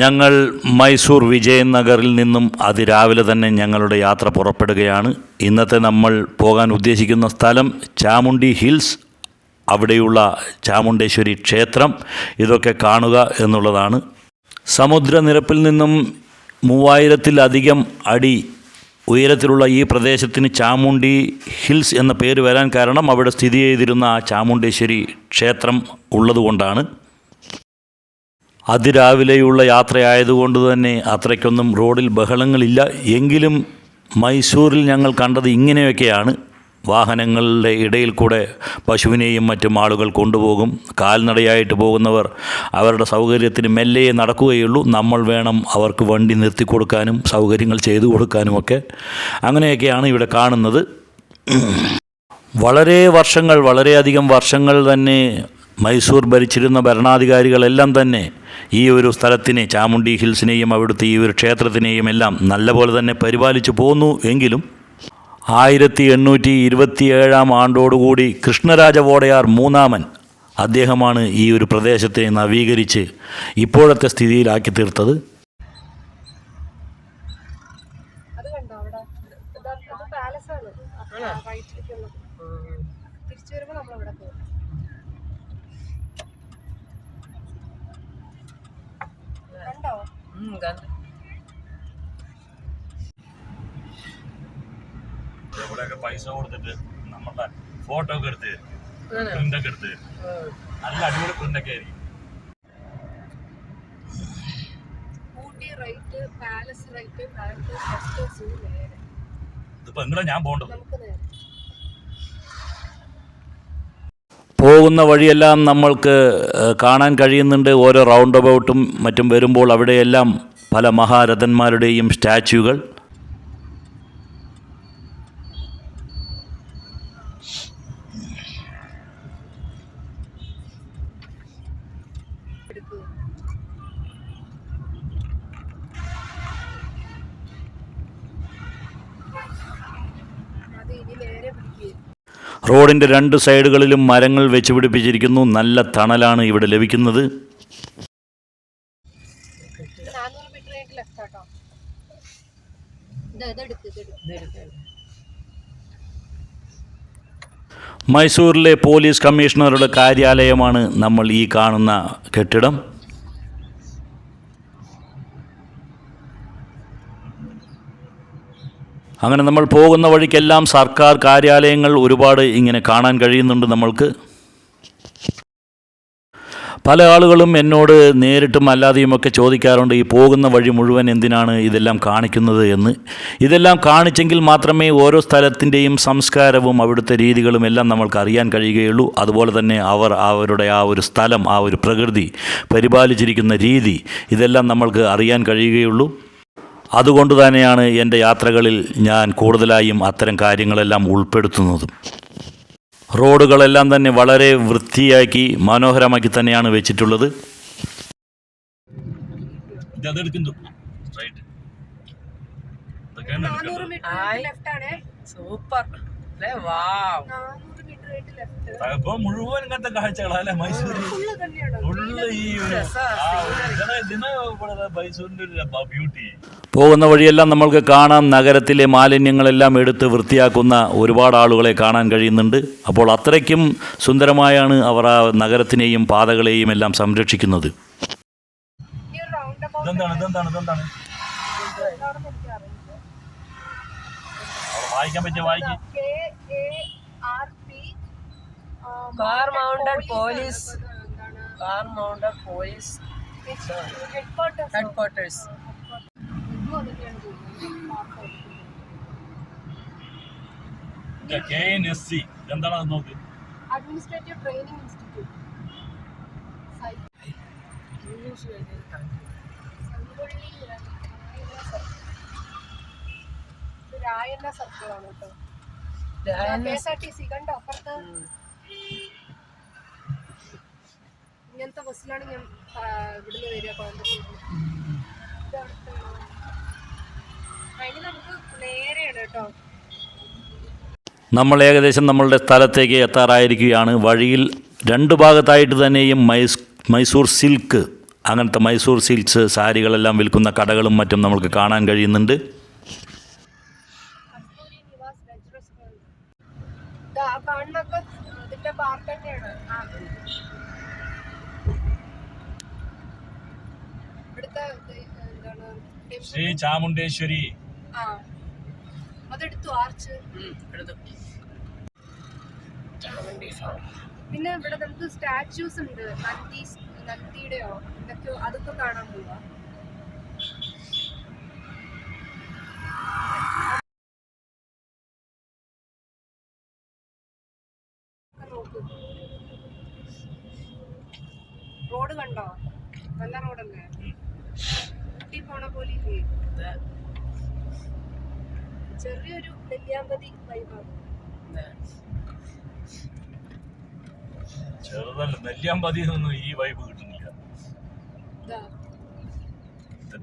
ഞങ്ങൾ മൈസൂർ വിജയൻ നഗറിൽ നിന്നും അതിരാവിലെ തന്നെ ഞങ്ങളുടെ യാത്ര പുറപ്പെടുകയാണ്. ഇന്നത്തെ നമ്മൾ പോകാൻ ഉദ്ദേശിക്കുന്ന സ്ഥലം ചാമുണ്ഡി ഹിൽസ്, അവിടെയുള്ള ചാമുണ്ഡേശ്വരി ക്ഷേത്രം, ഇതൊക്കെ കാണുക എന്നുള്ളതാണ്. സമുദ്രനിരപ്പിൽ നിന്നും 3000-ലധികം അടി ഉയരത്തിലുള്ള ഈ പ്രദേശത്തിന് ചാമുണ്ഡി ഹിൽസ് എന്ന പേര് വരാൻ കാരണം അവിടെ സ്ഥിതി ചെയ്തിരുന്ന ആ ചാമുണ്ഡേശ്വരി ക്ഷേത്രം ഉള്ളതുകൊണ്ടാണ്. അതിരാവിലെയുള്ള യാത്രയായതുകൊണ്ട് തന്നെ അത്രയ്ക്കൊന്നും റോഡിൽ ബഹളങ്ങളില്ല. എങ്കിലും മൈസൂരിൽ ഞങ്ങൾ കണ്ടത് ഇങ്ങനെയൊക്കെയാണ്. വാഹനങ്ങളുടെ ഇടയിൽ കൂടെ പശുവിനെയും മറ്റും ആളുകൾ കൊണ്ടുപോകും. കാൽനടയായിട്ട് പോകുന്നവർ അവരുടെ സൗകര്യത്തിന് മെല്ലെ നടക്കുകയുള്ളൂ. നമ്മൾ വേണം അവർക്ക് വണ്ടി നിർത്തി കൊടുക്കാനും സൗകര്യങ്ങൾ ചെയ്തു കൊടുക്കാനുമൊക്കെ. അങ്ങനെയൊക്കെയാണ് ഇവിടെ കാണുന്നത്. വളരെയധികം വർഷങ്ങൾ തന്നെ മൈസൂർ ഭരിച്ചിരുന്ന ഭരണാധികാരികളെല്ലാം തന്നെ ഈ ഒരു സ്ഥലത്തിനെ, ചാമുണ്ഡി ഹിൽസിനെയും അവിടുത്തെ ഈ ഒരു ക്ഷേത്രത്തിനെയും എല്ലാം നല്ലപോലെ തന്നെ പരിപാലിച്ചു പോന്നു. എങ്കിലും 1827 ആണ്ടോടുകൂടി കൃഷ്ണരാജ വോഡയാർ മൂന്നാമൻ, അദ്ദേഹമാണ് ഈ ഒരു പ്രദേശത്തെ നവീകരിച്ച് ഇപ്പോഴത്തെ സ്ഥിതിയിലാക്കി തീർത്തത്. ഇവിടെയൊക്കെ പൈസ കൊടുത്തിട്ട് നമ്മുടെ ഫോട്ടോ ഒക്കെ എടുത്ത് പ്രിന്റൊക്കെ എടുത്ത് നല്ല അടിപൊളി പ്രിന്റൊക്കെ ആയിരിക്കും. ഇതിപ്പോ എങ്ങനെയാ ഞാൻ പോകേണ്ടത്? പോകുന്ന വഴിയെല്ലാം നമ്മൾക്ക് കാണാൻ കഴിയുന്നുണ്ട്. ഓരോ റൗണ്ട് അബൌട്ടും മറ്റും വരുമ്പോൾ അവിടെയെല്ലാം പല മഹാരഥന്മാരുടെയും സ്റ്റാച്യുകൾ. റോഡിൻ്റെ 2 സൈഡുകളിലും മരങ്ങൾ വെച്ച് പിടിപ്പിച്ചിരിക്കുന്നു. നല്ല തണലാണ് ഇവിടെ ലഭിക്കുന്നത്. മൈസൂരിലെ പോലീസ് കമ്മീഷണറുടെ കാര്യാലയമാണ് നമ്മൾ ഈ കാണുന്ന കെട്ടിടം. അങ്ങനെ നമ്മൾ പോകുന്ന വഴിക്കെല്ലാം സർക്കാർ കാര്യാലയങ്ങൾ ഒരുപാട് ഇങ്ങനെ കാണാൻ കഴിയുന്നുണ്ട് നമ്മൾക്ക്. പല ആളുകളും എന്നോട് നേരിട്ടും അല്ലാതെയുമൊക്കെ ചോദിക്കാറുണ്ട്, ഈ പോകുന്ന വഴി മുഴുവൻ എന്തിനാണ് ഇതെല്ലാം കാണിക്കുന്നത് എന്ന്. ഇതെല്ലാം കാണിച്ചെങ്കിൽ മാത്രമേ ഓരോ സ്ഥലത്തിൻ്റെയും സംസ്കാരവും അവിടുത്തെ രീതികളും എല്ലാം നമ്മൾക്ക് അറിയാൻ കഴിയുകയുള്ളൂ. അതുപോലെ തന്നെ അവരുടെ ആ ഒരു സ്ഥലം, ആ ഒരു പ്രകൃതി പരിപാലിച്ചിരിക്കുന്ന രീതി, ഇതെല്ലാം നമ്മൾക്ക് അറിയാൻ കഴിയുകയുള്ളൂ. അതുകൊണ്ട് തന്നെയാണ് എൻ്റെ യാത്രകളിൽ ഞാൻ കൂടുതലായും അത്തരം കാര്യങ്ങളെല്ലാം ഉൾപ്പെടുത്തുന്നതും. റോഡുകളെല്ലാം തന്നെ വളരെ വൃത്തിയാക്കി മനോഹരമാക്കി തന്നെയാണ് വെച്ചിട്ടുള്ളത്. മുഴുവൻ ഇങ്ങനത്തെ കാഴ്ചകളല്ലേ മൈസൂരിൽ. പോകുന്ന വഴിയെല്ലാം നമ്മൾക്ക് കാണാം, നഗരത്തിലെ മാലിന്യങ്ങളെല്ലാം എടുത്ത് വൃത്തിയാക്കുന്ന ഒരുപാട് ആളുകളെ കാണാൻ കഴിയുന്നുണ്ട്. അപ്പോൾ അത്രയ്ക്കും സുന്ദരമായാണ് അവർ ആ നഗരത്തിനെയും പാതകളെയും എല്ലാം സംരക്ഷിക്കുന്നത്. വായിക്കാൻ പറ്റിയ വായിക്കും. Car mounted police headquarters. KNSC എന്താണ് അത് നോക്ക്. Administrative training institute. രായണ്ണ സർക്കിളാണ് കേട്ടോ. KSRTC കണ്ടോ അപ്പുറത്ത്. ഇങ്ങനത്തെ ബസ്സിലാണ് ഞാൻ ഇവിടുന്ന് വരിക കോയമ്പത്തൂർ. അതിന് നമുക്ക് നേരെയാണ് കേട്ടോ. നമ്മൾ ഏകദേശം നമ്മളുടെ സ്ഥലത്തേക്ക് എത്താറായിരിക്കുകയാണ്. വഴിയിൽ 2 ഭാഗത്തായിട്ട് തന്നെയും മൈസൂർ സിൽക്ക് അങ്ങനത്തെ മൈസൂർ സിൽക്സ് സാരികളെല്ലാം വിൽക്കുന്ന കടകളും മറ്റും നമുക്ക് കാണാൻ കഴിയുന്നുണ്ട്. കസ്തൂരി നിവാസ് വെജ് റെസ്റ്റോറന്റ് കാണുന്നൊക്കെ ഇതിന്റെ പാർട്ട് തന്നെയാണ്. ഇവിടുത്തെ എന്താണ് ശ്രീ ചാമുണ്ടേശ്വരി. അതെടുത്തു ആർച്ച്. പിന്നെ ഇവിടെ നമുക്ക് സ്റ്റാച്യൂസ് ഉണ്ട്. നന്ദിയുടെയോ ഇതൊക്കെ അതൊക്കെ കാണാൻ പോവാ. നോക്ക്, റോഡ് കണ്ടോ? നല്ല റോഡല്ലേ? ഊട്ടി പോണ പോലെ ഇല്ലേ? ചെറിയൊരു നെല്ലിയാമ്പതി വൈബാണ്. ചെറുതല്ല, നെല്ലിയാമ്പതിയൊന്നും ഈ വൈബ് കിട്ടുന്നില്ല.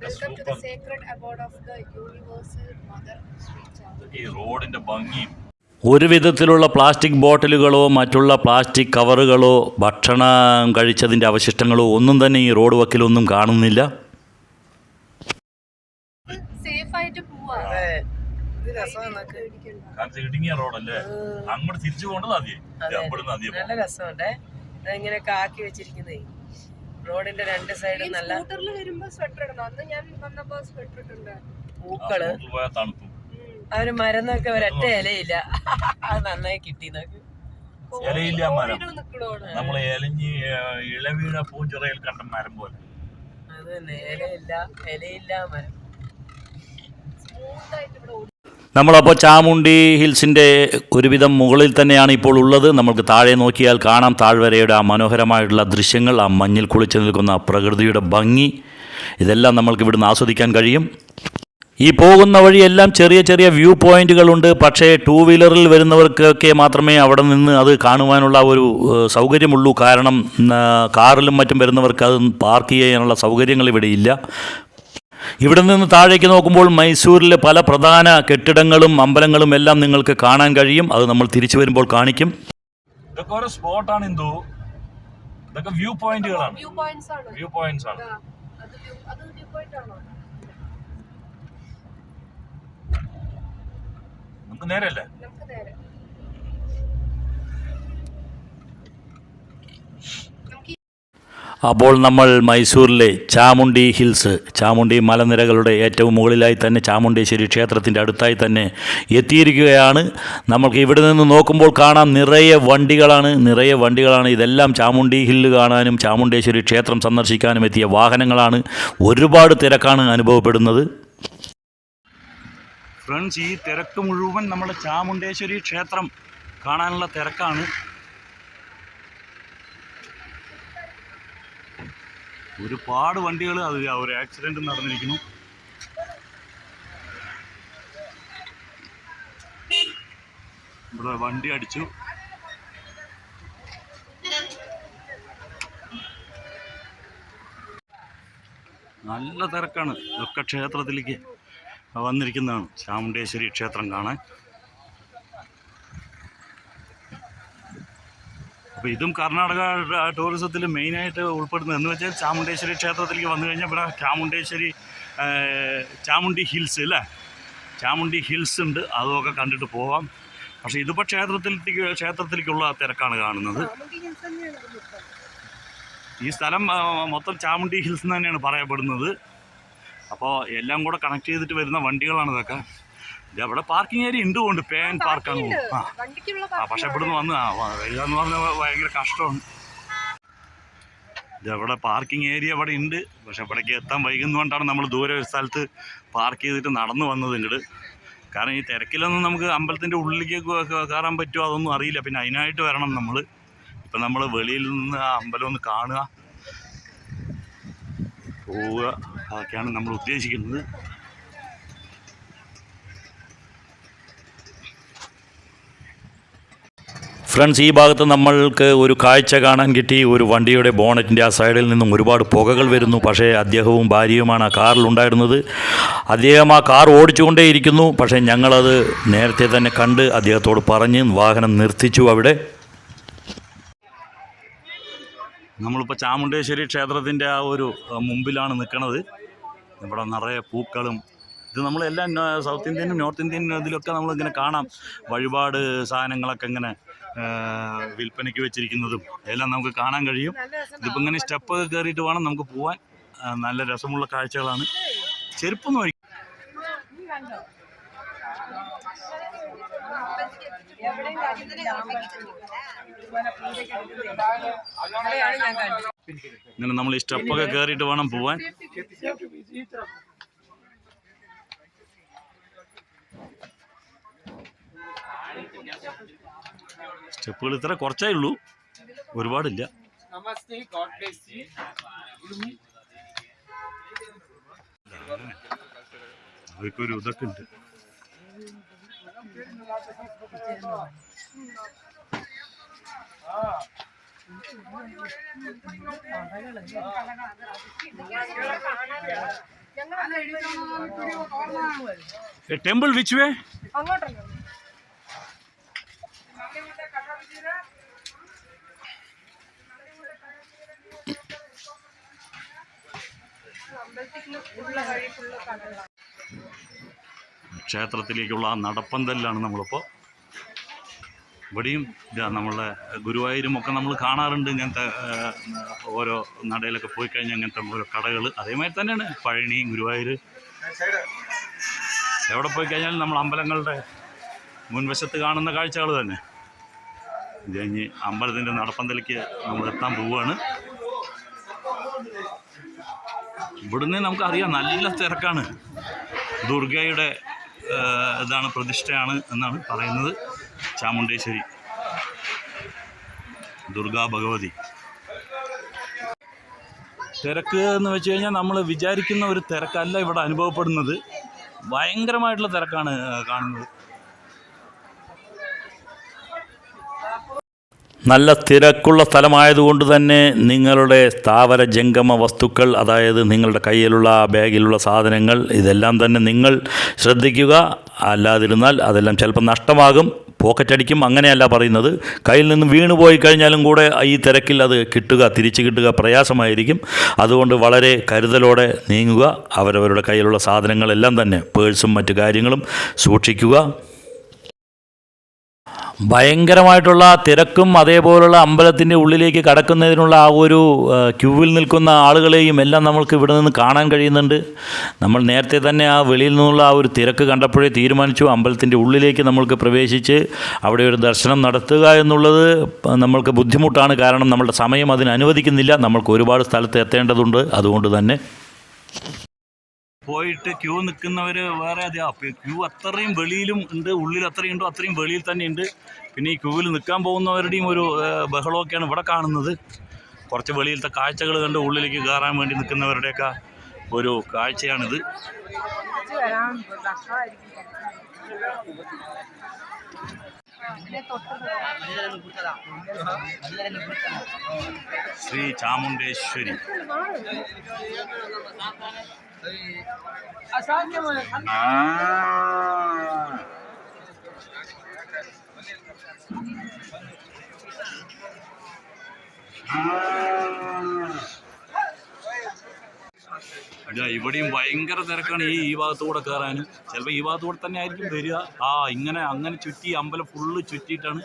Welcome to the sacred abode of the universal mother Sri Chamundi. ഈ റോഡിന്റെ ഭംഗി, ഒരു വിധത്തിലുള്ള പ്ലാസ്റ്റിക് ബോട്ടിലുകളോ മറ്റുള്ള പ്ലാസ്റ്റിക് കവറുകളോ ഭക്ഷണം കഴിച്ചതിൻ്റെ അവശിഷ്ടങ്ങളോ ഒന്നും തന്നെ ഈ റോഡ് വക്കിലൊന്നും കാണുന്നില്ല. സേഫ് ആയിട്ട് പോവാ. ഇടുങ്ങിയ റോഡല്ലേ, അങ്ങോട്ട് തിരിച്ചു പോകേണ്ടത് ആദ്യം. നല്ല രസമുണ്ട് ഇങ്ങനെ കാക്കി വെച്ചിരിക്കുന്നേ. റോഡിന്റെ രണ്ട് സൈഡും നല്ല സ്കൂട്ടറിൽ വരുമ്പോ സ്വെറ്റർ ഇടണം. അന്ന് ഞാൻ വന്നപ്പോ സ്വെറ്റർ ഇട്ടുണ്ട്. പൂക്കള്, തണുപ്പും. അവര് മരുന്നൊക്കെ ഒരൊറ്റ ഇലയില്ല. അത് നന്നായി കിട്ടി. ഇലയില്ല മരം, നമ്മൾ ഇളവീഴ പൂഞ്ചിറയിൽ കണ്ട മരം പോലെ. അത് തന്നെ, ഇലയില്ല മരം. സ്മൂത്തായിട്ട് ഇവിടെ നമ്മളപ്പോൾ ചാമുണ്ടി ഹിൽസിൻ്റെ ഒരുവിധം മുകളിൽ തന്നെയാണ് ഇപ്പോൾ ഉള്ളത്. നമുക്ക് താഴെ നോക്കിയാൽ കാണാം താഴ്വരയുടെ ആ മനോഹരമായിട്ടുള്ള ദൃശ്യങ്ങൾ, ആ മഞ്ഞിൽ കുളിച്ച് നിൽക്കുന്ന പ്രകൃതിയുടെ ഭംഗി, ഇതെല്ലാം നമ്മൾക്ക് ഇവിടുന്ന് ആസ്വദിക്കാൻ കഴിയും. ഈ പോകുന്ന വഴിയെല്ലാം ചെറിയ ചെറിയ വ്യൂ പോയിന്റുകളുണ്ട്. പക്ഷേ ടൂ വീലറിൽ വരുന്നവർക്കൊക്കെ മാത്രമേ അവിടെ നിന്ന് അത് കാണുവാനുള്ള ഒരു സൗകര്യമുള്ളൂ. കാരണം കാറിലും മറ്റും വരുന്നവർക്ക് അത് പാർക്ക് ചെയ്യാനുള്ള സൗകര്യങ്ങൾ ഇവിടെ ഇല്ല. ഇവിടെ നിന്ന് താഴേക്ക് നോക്കുമ്പോൾ മൈസൂരിലെ പല പ്രധാന കെട്ടിടങ്ങളും അമ്പലങ്ങളും എല്ലാം നിങ്ങൾക്ക് കാണാൻ കഴിയും. അത് നമ്മൾ തിരിച്ചു വരുമ്പോൾ കാണിക്കും. ഇതൊക്കെ ഓരോ സ്പോട്ടാണ്. ഇതൊക്കെ വ്യൂ പോയിന്റുകളാണ്. വ്യൂ പോയിന്റ്സ് ആണ്. നമുക്ക് നേരല്ലേ? അപ്പോൾ നമ്മൾ മൈസൂരിലെ ചാമുണ്ടി ഹിൽസ്, ചാമുണ്ടി മലനിരകളുടെ ഏറ്റവും മുകളിലായി തന്നെ ചാമുണ്ടേശ്വരി ക്ഷേത്രത്തിൻ്റെ അടുത്തായി തന്നെ എത്തിയിരിക്കുകയാണ്. നമുക്ക് ഇവിടെ നിന്ന് നോക്കുമ്പോൾ കാണാം നിറയെ വണ്ടികളാണ്. ഇതെല്ലാം ചാമുണ്ടി ഹില്ല് കാണാനും ചാമുണ്ടേശ്വരി ക്ഷേത്രം സന്ദർശിക്കാനും എത്തിയ വാഹനങ്ങളാണ്. ഒരുപാട് തിരക്കാണ് അനുഭവപ്പെടുന്നത്. ഫ്രണ്ട്സ്, ഈ തിരക്ക് മുഴുവൻ നമ്മുടെ ചാമുണ്ടേശ്വരി ക്ഷേത്രം കാണാനുള്ള തിരക്കാണ്. ഒരുപാട് വണ്ടികൾ, അത് ഒരു ആക്സിഡൻറ്റ് നടന്നിരിക്കുന്നു. ഇവിടെ വണ്ടി അടിച്ചു. നല്ല തിരക്കാണ്. ഇതൊക്കെ ക്ഷേത്രത്തിലേക്ക് വന്നിരിക്കുന്നതാണ്, ചാമുണ്ടേശ്വരി ക്ഷേത്രം കാണാൻ. അപ്പോൾ ഇതും കർണാടക ടൂറിസത്തിൽ മെയിനായിട്ട് ഉൾപ്പെടുന്നത് എന്ന് വെച്ചാൽ ചാമുണ്ടേശ്വരി ക്ഷേത്രത്തിലേക്ക് വന്നു കഴിഞ്ഞാൽ ഇവിടെ ചാമുണ്ടി ഹിൽസ് അല്ലേ, ചാമുണ്ടി ഹിൽസ് ഉണ്ട്, അതൊക്കെ കണ്ടിട്ട് പോവാം. പക്ഷേ ഇതിപ്പോൾ ക്ഷേത്രത്തിലേക്കുള്ള തിരക്കാണ് കാണുന്നത്. ഈ സ്ഥലം മൊത്തം ചാമുണ്ടി ഹിൽസ് എന്ന് തന്നെയാണ് പറയപ്പെടുന്നത്. അപ്പോൾ എല്ലാം കൂടെ കണക്ട് ചെയ്തിട്ട് വരുന്ന വണ്ടികളാണ് ഇതൊക്കെ. ഇവിടെ പാർക്കിംഗ് ഏരിയ ഉണ്ട്, കൊണ്ട് പേൻ പാർക്കാണ്. പക്ഷെ ഇവിടുന്ന് വന്ന് വരിക എന്ന് പറഞ്ഞാൽ ഭയങ്കര കഷ്ടമാണ്. ഇതവിടെ പാർക്കിംഗ് ഏരിയ ഇവിടെ ഉണ്ട്, പക്ഷെ ഇവിടേക്ക് എത്താൻ വൈകുന്നതുകൊണ്ടാണ് നമ്മൾ ദൂരെ ഒരു സ്ഥലത്ത് പാർക്ക് ചെയ്തിട്ട് നടന്നു വന്നത് ഇങ്ങോട്ട്. കാരണം ഈ തിരക്കിലൊന്നും നമുക്ക് അമ്പലത്തിൻ്റെ ഉള്ളിലേക്ക് കയറാൻ പറ്റുമോ അതൊന്നും അറിയില്ല. പിന്നെ അതിനായിട്ട് വരണം നമ്മൾ. ഇപ്പം നമ്മൾ വെളിയിൽ നിന്ന് ആ അമ്പലം ഒന്ന് കാണുക, പോവുക, അതൊക്കെയാണ് നമ്മൾ ഉദ്ദേശിക്കുന്നത്. ഫ്രണ്ട്സ്, ഈ ഭാഗത്ത് നമ്മൾക്ക് ഒരു കാഴ്ച കാണാൻ കിട്ടി. ഒരു വണ്ടിയുടെ ബോണറ്റിൻ്റെ ആ സൈഡിൽ നിന്നും ഒരുപാട് പുകകൾ വരുന്നു. പക്ഷേ അദ്ദേഹവും ഭാര്യയുമാണ് ആ കാറിലുണ്ടായിരുന്നത്. അദ്ദേഹം ആ കാർ ഓടിച്ചുകൊണ്ടേയിരിക്കുന്നു. പക്ഷേ ഞങ്ങളത് നേരത്തെ തന്നെ കണ്ട് അദ്ദേഹത്തോട് പറഞ്ഞ് വാഹനം നിർത്തിച്ചു അവിടെ. നമ്മളിപ്പോൾ ചാമുണ്ടേശ്വരി ക്ഷേത്രത്തിൻ്റെ ആ ഒരു മുമ്പിലാണ് നിൽക്കുന്നത്. ഇവിടെ നിറയെ പൂക്കളും ഇത് നമ്മളെല്ലാം സൗത്ത് ഇന്ത്യനും നോർത്ത് ഇന്ത്യനും ഇതിലൊക്കെ നമ്മളിങ്ങനെ കാണാം. വഴിപാട് സാധനങ്ങളൊക്കെ ഇങ്ങനെ വിൽപ്പനയ്ക്ക് വെച്ചിരിക്കുന്നതും എല്ലാം നമുക്ക് കാണാൻ കഴിയും. ഇതിപ്പോൾ ഇങ്ങനെ സ്റ്റെപ്പൊക്കെ കയറിയിട്ട് വേണം നമുക്ക് പോകാൻ. നല്ല രസമുള്ള കാഴ്ചകളാണ്. ചെരുപ്പൊന്നും വഴി ഇങ്ങനെ നമ്മൾ ഈ സ്റ്റെപ്പൊക്കെ കയറിയിട്ട് വേണം പോവാൻ. സ്റ്റെപ്പുകൾ ഇത്ര കുറച്ചേ ഉള്ളൂ, ഒരുപാടില്ല. അതൊക്കെ ഇതൊക്കെ ഉണ്ട്. Temple which way? ക്ഷേത്രത്തിലേക്കുള്ള ആ നടപ്പന്തലിലാണ് നമ്മളിപ്പോൾ. ഇവിടെയും നമ്മളെ ഗുരുവായൂരും ഒക്കെ നമ്മൾ കാണാറുണ്ട് ഇങ്ങനത്തെ ഓരോ നടയിലൊക്കെ പോയി കഴിഞ്ഞാൽ അങ്ങനത്തെ ഓരോ കടകൾ. അതേമാതിരി തന്നെയാണ് പഴനി, ഗുരുവായൂർ. എവിടെ പോയി കഴിഞ്ഞാലും നമ്മൾ അമ്പലങ്ങളുടെ മുൻവശത്ത് കാണുന്ന കാഴ്ചകൾ തന്നെ. ഇത് കഴിഞ്ഞ് അമ്പലത്തിൻ്റെ നടപ്പന്തലിക്ക് നമ്മൾ എത്താൻ പോവുകയാണ്. ഇവിടുന്ന് നമുക്കറിയാം നല്ല തിരക്കാണ്. ദുർഗയുടെ ഇതാണ്, പ്രതിഷ്ഠയാണ് എന്നാണ് പറയുന്നത്. ചാമുണ്ടേശ്വരി ദുർഗാ ഭഗവതി. തിരക്ക് എന്ന് വെച്ച് കഴിഞ്ഞാൽ നമ്മൾ വിചാരിക്കുന്ന ഒരു തിരക്കല്ല ഇവിടെ അനുഭവപ്പെടുന്നത്. ഭയങ്കരമായിട്ടുള്ള തിരക്കാണ് കാണുന്നത്. നല്ല തിരക്കുള്ള സ്ഥലമായതുകൊണ്ട് തന്നെ നിങ്ങളുടെ സ്ഥാവര ജംഗമ വസ്തുക്കൾ, അതായത് നിങ്ങളുടെ കയ്യിലുള്ള ബാഗിലുള്ള സാധനങ്ങൾ, ഇതെല്ലാം തന്നെ നിങ്ങൾ ശ്രദ്ധിക്കുക. അല്ലാതിരുന്നാൽ അതെല്ലാം ചിലപ്പോൾ നഷ്ടമാകും, പോക്കറ്റടിക്കും. അങ്ങനെയല്ല പറയുന്നത്. കയ്യിൽ നിന്ന് വീണ് പോയി കഴിഞ്ഞാലും കൂടെ ഈ തിരക്കിൽ അത് തിരിച്ച് കിട്ടുക പ്രയാസമായിരിക്കും. അതുകൊണ്ട് വളരെ കരുതലോടെ നീങ്ങുക. അവരവരുടെ കയ്യിലുള്ള സാധനങ്ങളെല്ലാം തന്നെ, പേഴ്സും മറ്റു കാര്യങ്ങളും സൂക്ഷിക്കുക. ഭയങ്കരമായിട്ടുള്ള തിരക്കും അതേപോലുള്ള അമ്പലത്തിൻ്റെ ഉള്ളിലേക്ക് കടക്കുന്നതിനുള്ള ആ ഒരു ക്യൂവിൽ നിൽക്കുന്ന ആളുകളെയും എല്ലാം നമ്മൾക്ക് ഇവിടെ നിന്ന് കാണാൻ കഴിയുന്നുണ്ട്. നമ്മൾ നേരത്തെ തന്നെ ആ വെളിയിൽ നിന്നുള്ള ആ ഒരു തിരക്ക് കണ്ടപ്പോഴേ തീരുമാനിച്ചു അമ്പലത്തിൻ്റെ ഉള്ളിലേക്ക് നമ്മൾക്ക് പ്രവേശിച്ച് അവിടെ ഒരു ദർശനം നടത്തുക എന്നുള്ളത് നമ്മൾക്ക് ബുദ്ധിമുട്ടാണ്. കാരണം നമ്മളുടെ സമയം അതിന് അനുവദിക്കുന്നില്ല. നമ്മൾക്ക് ഒരുപാട് സ്ഥലത്ത് എത്തേണ്ടതുണ്ട്. അതുകൊണ്ട് തന്നെ പോയിട്ട് ക്യൂ നിൽക്കുന്നവർ വേറെ ക്യൂ അത്രയും വെളിയിലും ഉണ്ട്, ഉള്ളിൽ അത്രയും ഉണ്ടോ അത്രയും വെളിയിൽ തന്നെ ഉണ്ട്. പിന്നെ ഈ ക്യൂവിൽ നിൽക്കാൻ പോകുന്നവരുടെയും ഒരു ബഹളമൊക്കെയാണ് ഇവിടെ കാണുന്നത്. കുറച്ച് വെളിയിലത്തെ കാഴ്ചകൾ കണ്ട് ഉള്ളിലേക്ക് കയറാൻ വേണ്ടി നിൽക്കുന്നവരുടെയൊക്കെ ഒരു കാഴ്ചയാണിത്. ശ്രീ ചാമുണ്ടേശ്വരി ഇവിടെയും ഭയങ്കര തിരക്കാണ്. ഈ ഭാഗത്തുകൂടെ കയറാനും ചിലപ്പോൾ ഈ ഭാഗത്തുകൂടെ തന്നെ ആയിരിക്കും വരിക. അങ്ങനെ ചുറ്റി അമ്പലം ഫുള്ള് ചുറ്റിയിട്ടാണ്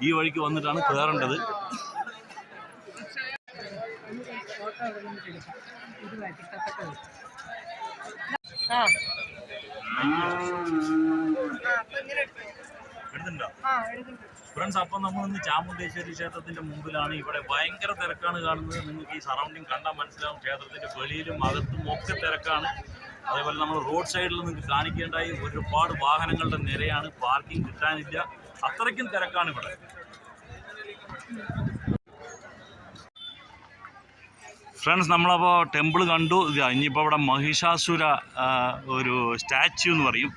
ഈ വഴിക്ക് വന്നിട്ടാണ് കയറേണ്ടത്. എടുത്തുണ്ടോ ഫ്രണ്ട്സ്? അപ്പം നമ്മളിന്ന് ചാമുണ്ടേശ്വരി ക്ഷേത്രത്തിൻ്റെ മുമ്പിലാണ്. ഇവിടെ ഭയങ്കര തിരക്കാണ് കാണുന്നത്. നിങ്ങൾക്ക് ഈ സറൗണ്ടിങ് കണ്ടാൽ മനസ്സിലാവും. ക്ഷേത്രത്തിൻ്റെ വെളിയിലും അകത്തും ഒക്കെ തിരക്കാണ്. അതേപോലെ നമ്മൾ റോഡ് സൈഡിൽ നിങ്ങൾക്ക് കാണിക്കേണ്ടായി ഒരുപാട് വാഹനങ്ങളുടെ നിരയാണ്. പാർക്കിംഗ് കിട്ടാനില്ല, അത്രയ്ക്കും തിരക്കാണ് ഇവിടെ. ഫ്രണ്ട്സ്, നമ്മളപ്പോൾ ടെമ്പിൾ കണ്ടു. ഇനിയിപ്പോൾ ഇവിടെ മഹിഷാസുര ഒരു സ്റ്റാച്യു എന്ന് പറയും.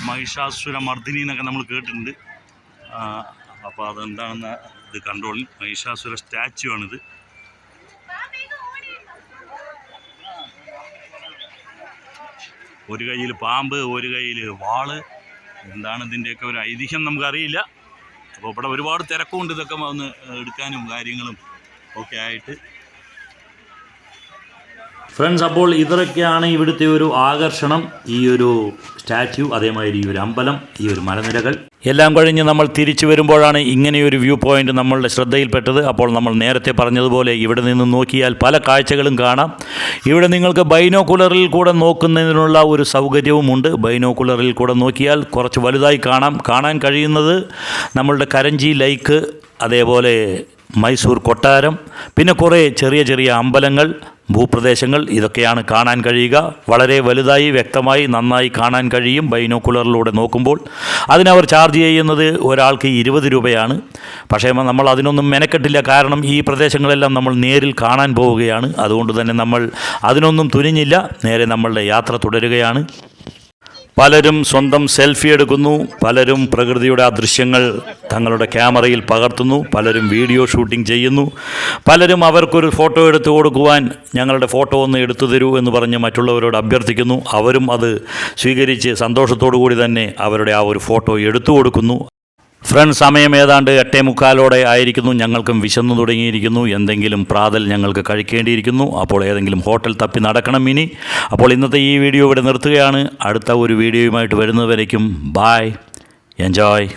മഹിഷാസുര മർദ്ദിനി എന്നൊക്കെ നമ്മൾ കേട്ടിട്ടുണ്ട്. അപ്പോൾ അതെന്താണെന്ന് ഇത് കണ്ടോളി. മഹിഷാസുര സ്റ്റാച്യു ആണിത്. ഒരു കയ്യിൽ പാമ്പ്, ഒരു കയ്യിൽ വാള്. എന്താണ് ഇതിൻ്റെയൊക്കെ ഒരു ഐതിഹ്യം നമുക്കറിയില്ല. അപ്പോൾ ഇവിടെ ഒരുപാട് തിരക്കുണ്ട് ഇതൊക്കെ വന്ന് എടുക്കാനും കാര്യങ്ങളും ഒക്കെ ആയിട്ട്. ഫ്രണ്ട്സ്, അപ്പോൾ ഇതൊക്കെയാണ് ഇവിടുത്തെ ഒരു ആകർഷണം. ഈ ഒരു സ്റ്റാച്യു, അതേമാതിരി ഈ ഒരു അമ്പലം, ഈ ഒരു മലനിരകൾ എല്ലാം കഴിഞ്ഞ് നമ്മൾ തിരിച്ചു വരുമ്പോഴാണ് ഇങ്ങനെയൊരു വ്യൂ പോയിൻ്റ് നമ്മളുടെ ശ്രദ്ധയിൽപ്പെട്ടത്. അപ്പോൾ നമ്മൾ നേരത്തെ പറഞ്ഞതുപോലെ ഇവിടെ നിന്ന് നോക്കിയാൽ പല കാഴ്ചകളും കാണാം. ഇവിടെ നിങ്ങൾക്ക് ബൈനോക്കുലറിൽ കൂടെ നോക്കുന്നതിനുള്ള ഒരു സൗകര്യവുമുണ്ട്. ബൈനോക്കുലറിൽ കൂടെ നോക്കിയാൽ കുറച്ച് വലുതായി കാണാൻ കഴിയുന്നത് നമ്മളുടെ കരഞ്ചി ലേക്ക്, അതേപോലെ മൈസൂർ കൊട്ടാരം, പിന്നെ കുറേ ചെറിയ ചെറിയ അമ്പലങ്ങൾ, ഭൂപ്രദേശങ്ങൾ, ഇതൊക്കെയാണ് കാണാൻ കഴിയുക. വളരെ വലുതായി വ്യക്തമായി നന്നായി കാണാൻ കഴിയും ബൈനോക്കുലറിലൂടെ നോക്കുമ്പോൾ. അതിനവർ ചാർജ് ചെയ്യുന്നത് ഒരാൾക്ക് 20 രൂപയാണ്. പക്ഷേ നമ്മൾ അതിനൊന്നും മെനക്കെട്ടില്ല. കാരണം ഈ പ്രദേശങ്ങളെല്ലാം നമ്മൾ നേരിൽ കാണാൻ പോവുകയാണ്. അതുകൊണ്ട് തന്നെ നമ്മൾ അതിനൊന്നും തുനിഞ്ഞില്ല. നേരെ നമ്മളുടെ യാത്ര തുടരുകയാണ്. പലരും സ്വന്തം സെൽഫി എടുക്കുന്നു, പലരും പ്രകൃതിയുടെ ആ ദൃശ്യങ്ങൾ തങ്ങളുടെ ക്യാമറയിൽ പകർത്തുന്നു, പലരും വീഡിയോ ഷൂട്ടിംഗ് ചെയ്യുന്നു, പലരും അവർക്കൊരു ഫോട്ടോ എടുത്തു കൊടുക്കുവാൻ ഞങ്ങളുടെ ഫോട്ടോ ഒന്ന് എടുത്തു തരൂ എന്ന് പറഞ്ഞ് മറ്റുള്ളവരോട് അഭ്യർത്ഥിക്കുന്നു. അവരും അത് സ്വീകരിച്ച് സന്തോഷത്തോടു കൂടി തന്നെ അവരുടെ ആ ഒരു ഫോട്ടോ എടുത്തു കൊടുക്കുന്നു. ഫ്രണ്ട്സ്, സമയം ഏതാണ്ട് 8:45 ആയിരിക്കുന്നു. ഞങ്ങൾക്കും വിശന്നു തുടങ്ങിയിരിക്കുന്നു. എന്തെങ്കിലും പ്രാതൽ ഞങ്ങൾക്ക് കഴിക്കേണ്ടിയിരിക്കുന്നു. അപ്പോൾ ഏതെങ്കിലും ഹോട്ടൽ തപ്പി നടക്കണം ഇനി. അപ്പോൾ ഇന്നത്തെ ഈ വീഡിയോ ഇവിടെ നിർത്തുകയാണ്. അടുത്ത ഒരു വീഡിയോയുമായിട്ട് വരുന്നവരേക്കും ബായ്, എൻജോയ്.